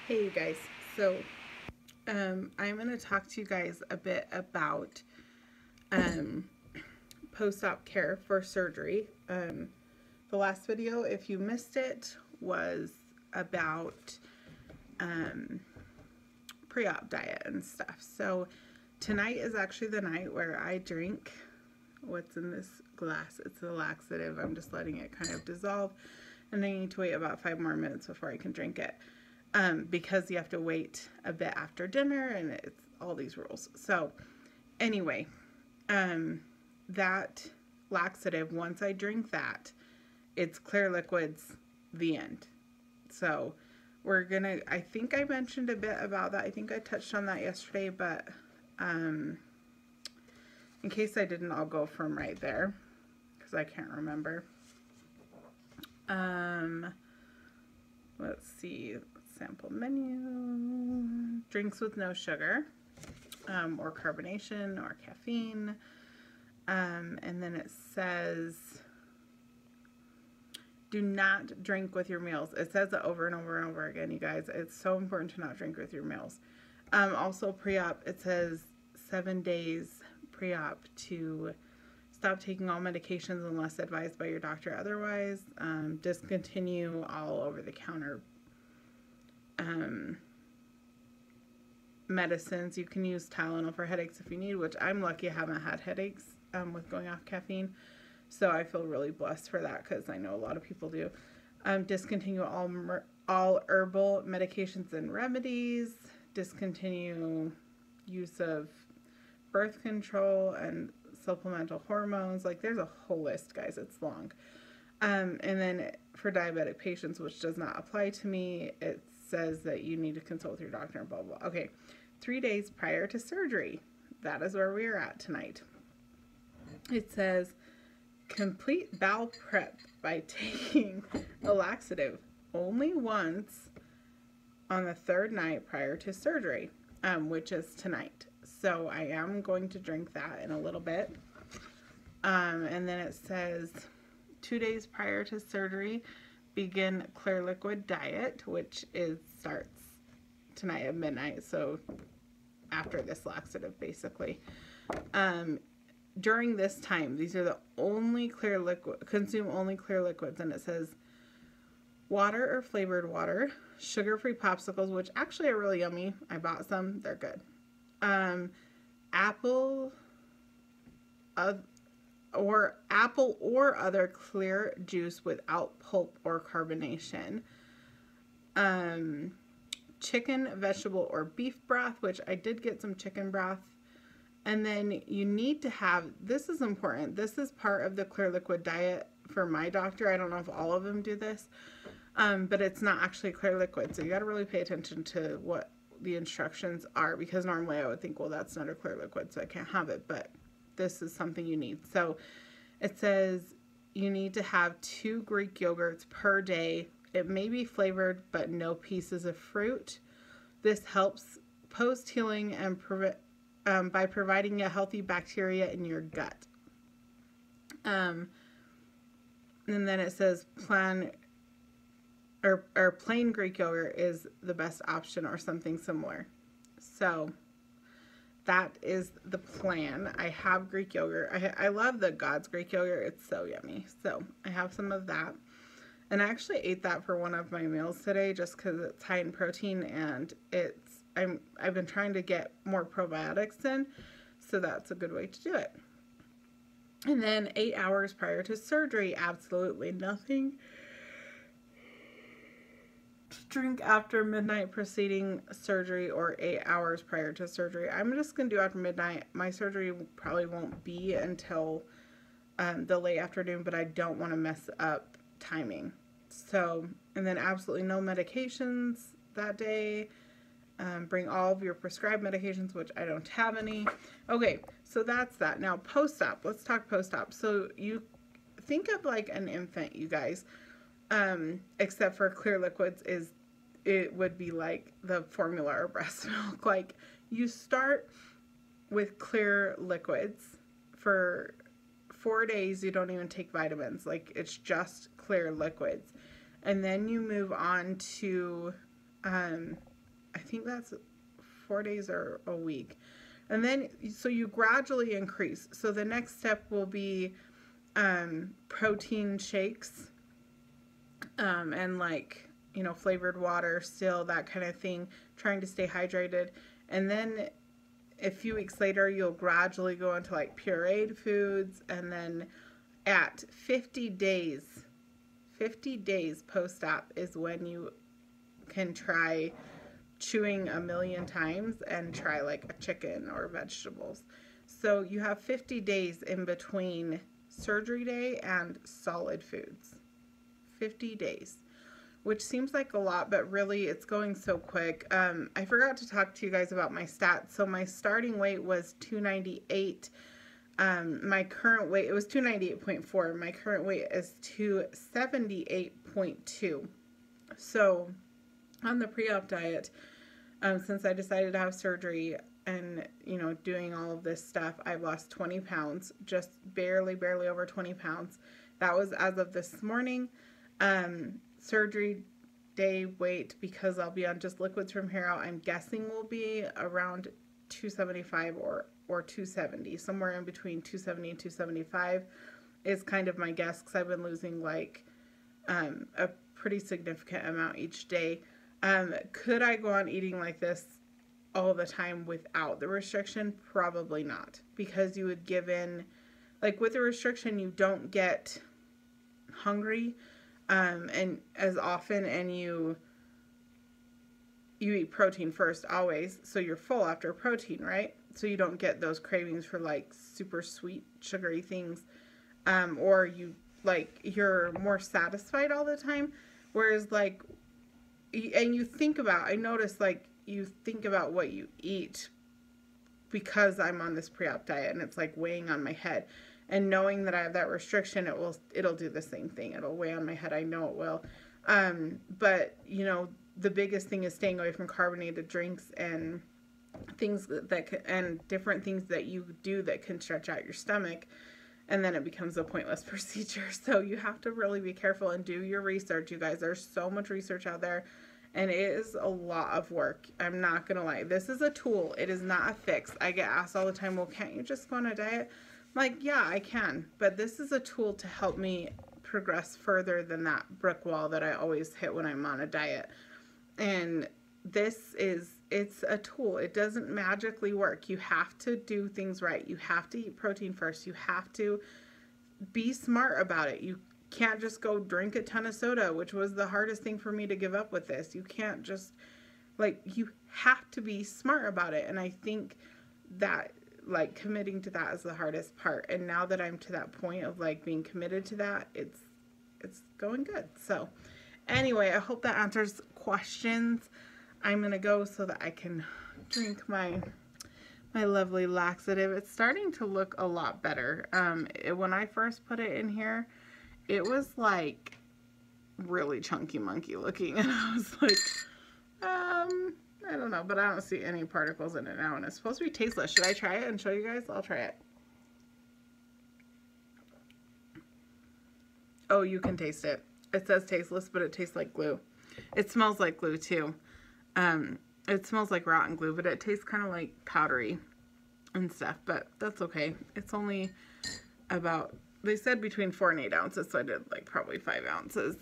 Hey you guys, so I'm going to talk to you guys a bit about um, post-op care for surgery. The last video, if you missed it, was about pre-op diet and stuff. So tonight is actually the night where I drink what's in this glass. It's a laxative. I'm just letting it kind of dissolve, and I need to wait about 5 more minutes before I can drink it. Because you have to wait a bit after dinner, and it's all these rules. So anyway, that laxative, once I drink that, it's clear liquids, the end. So we're gonna, I think I mentioned a bit about that. I think I touched on that yesterday, but in case I didn't, I'll go from right there because I can't remember. Let's see. Sample menu. Drinks with no sugar, or carbonation, or caffeine. And then it says, do not drink with your meals. It says it over and over and over again, you guys. It's so important to not drink with your meals. Also pre-op, it says 7 days pre-op to stop taking all medications unless advised by your doctor otherwise. Discontinue all over-the-counter medicines. You can use Tylenol for headaches if you need, which I'm lucky I haven't had headaches with going off caffeine. So I feel really blessed for that because I know a lot of people do. Discontinue all herbal medications and remedies. Discontinue use of birth control and supplemental hormones. Like, there's a whole list, guys. It's long. And then for diabetic patients, which does not apply to me, it says that you need to consult with your doctor and blah, blah. Okay, 3 days prior to surgery. That is where we are at tonight. It says, complete bowel prep by taking a laxative only once on the 3rd night prior to surgery, which is tonight. So I am going to drink that in a little bit. And then it says 2 days prior to surgery, begin clear liquid diet, which starts tonight at midnight. So after this laxative, basically. During this time, these are the only clear liquid, consume only clear liquids. And it says water or flavored water, sugar-free popsicles, which actually are really yummy. I bought some. They're good. Apple or other clear juice without pulp or carbonation. Chicken, vegetable, or beef broth, which I did get some chicken broth. And then you need to have, this is important, this is part of the clear liquid diet for my doctor. I don't know if all of them do this, but it's not actually clear liquid. So you got to really pay attention to what the instructions are, because normally I would think, well, that's not a clear liquid, so I can't have it, but this is something you need. So it says you need to have 2 Greek yogurts per day. It may be flavored, but no pieces of fruit. This helps post-healing and by providing a healthy bacteria in your gut. And then it says plain Greek yogurt is the best option, or something similar. So that is the plan. I have Greek yogurt. I love the God's Greek yogurt. It's so yummy. So I have some of that. And I actually ate that for one of my meals today just because it's high in protein, and I've been trying to get more probiotics in, so that's a good way to do it. And then 8 hours prior to surgery, absolutely nothing to drink after midnight preceding surgery or 8 hours prior to surgery. I'm just going to do after midnight. My surgery probably won't be until the late afternoon, but I don't want to mess up timing. So, and then absolutely no medications that day. Bring all of your prescribed medications, which I don't have any. Okay, so that's that. Now, post-op. Let's talk post-op. So you think of like an infant, you guys, except for clear liquids, it would be like the formula or breast milk. Like, you start with clear liquids for 4 days. You don't even take vitamins. Like, it's just clear liquids. And then you move on to think that's 4 days or a week. And then, so you gradually increase. So the next step will be protein shakes, and like, you know, flavored water still, that kind of thing, trying to stay hydrated. And then a few weeks later, you'll gradually go into like pureed foods. And then at 50 days post-op is when you can try chewing 1,000,000 times and try like a chicken or vegetables. So you have 50 days in between surgery day and solid foods. 50 days, which seems like a lot, but really it's going so quick. I forgot to talk to you guys about my stats. So my starting weight was 298. My current weight, it was 298.4. My current weight is 278.2. So on the pre-op diet, since I decided to have surgery and, you know, doing all of this stuff, I've lost 20 pounds, just barely over 20 pounds. That was as of this morning. Surgery day weight, because I'll be on just liquids from here out, I'm guessing will be around 275 or 270, somewhere in between 270 and 275 is kind of my guess, because I've been losing like a pretty significant amount each day. Could I go on eating like this all the time without the restriction? Probably not, because you would give in, like with the restriction, you don't get hungry and as often, and you eat protein first always, so you're full after protein, right? So you don't get those cravings for like super sweet sugary things, or you're more satisfied all the time. Whereas like, and you think about, I notice like you think about what you eat, because I'm on this pre-op diet and it's like weighing on my head, and knowing that I have that restriction, it'll do the same thing. It'll weigh on my head. I know it will. But you know, the biggest thing is staying away from carbonated drinks and things and different things that you do that can stretch out your stomach, and then it becomes a pointless procedure. So you have to really be careful and do your research, you guys. There's so much research out there, and it is a lot of work. I'm not gonna lie. This is a tool. It is not a fix. I get asked all the time, well, can't you just go on a diet? I'm like, yeah, I can, but this is a tool to help me progress further than that brick wall that I always hit when I'm on a diet. And it's a tool. It doesn't magically work. You have to do things right. You have to eat protein first. You have to be smart about it. You can't just go drink a ton of soda, which was the hardest thing for me to give up with this. You can't just, like, you have to be smart about it. And I think that, like, committing to that is the hardest part. And now that I'm to that point of, like, being committed to that, it's going good. So anyway, I hope that answers questions. I'm going to go so that I can drink my lovely laxative. It's starting to look a lot better. When I first put it in here, it was like really chunky monkey looking, and I was like, I don't know, but I don't see any particles in it now, and it's supposed to be tasteless. Should I try it and show you guys? I'll try it. Oh, you can taste it. It says tasteless, but it tastes like glue. It smells like glue too. It smells like rotten glue, but it tastes kind of like powdery and stuff, but that's okay. It's only about, they said between 4 and 8 ounces, so I did like probably 5 ounces,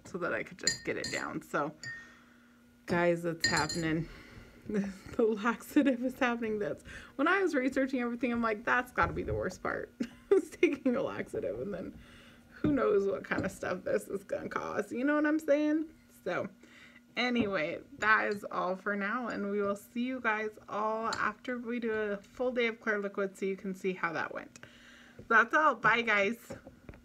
so that I could just get it down. So guys, it's happening. The laxative is happening. That's when I was researching everything, I'm like, that's got to be the worst part. Is taking a laxative, and then who knows what kind of stuff this is gonna cause, you know what I'm saying? So anyway, that is all for now, and we will see you guys all after we do a full day of clear liquid, so you can see how that went. That's all. Bye guys.